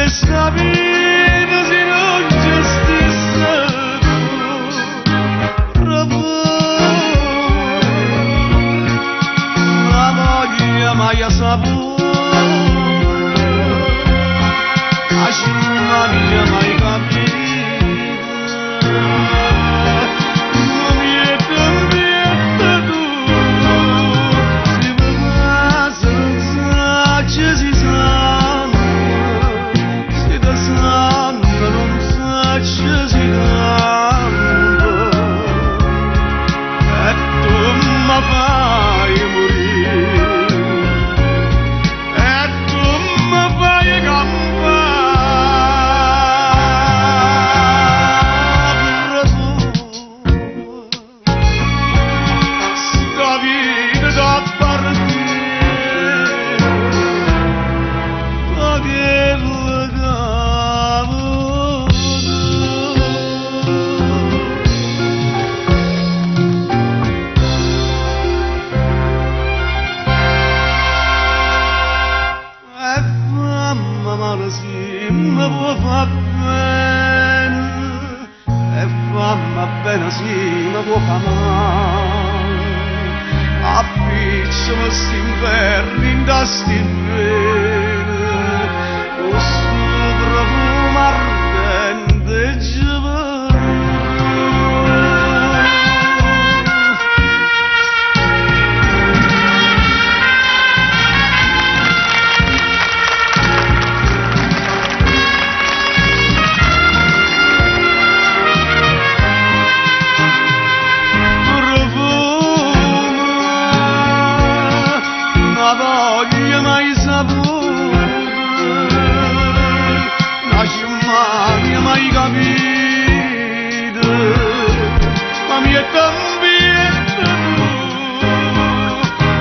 Questa vita se non ci stesse tu, la voglia mai ha saputo, la città mia mai capita, non mi è cambiata tu, si va senza ci si sa. Mi può far bene e fammi bene sì, mi può far male, appicciami st'inverno in da st'inverno, questo profumo ardente giovane. La voglia mai saputa, la città mai capita, ma mi è cambiata tu,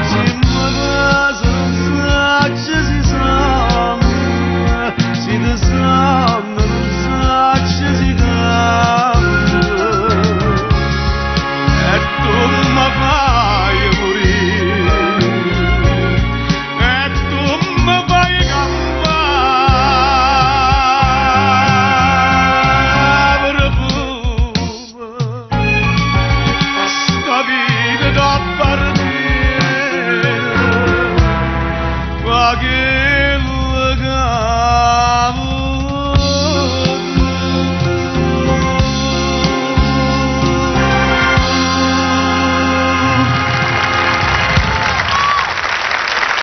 se mi passa non sa si sa, si ti sa non sa si cambia, e tu mi fai morire. Che legame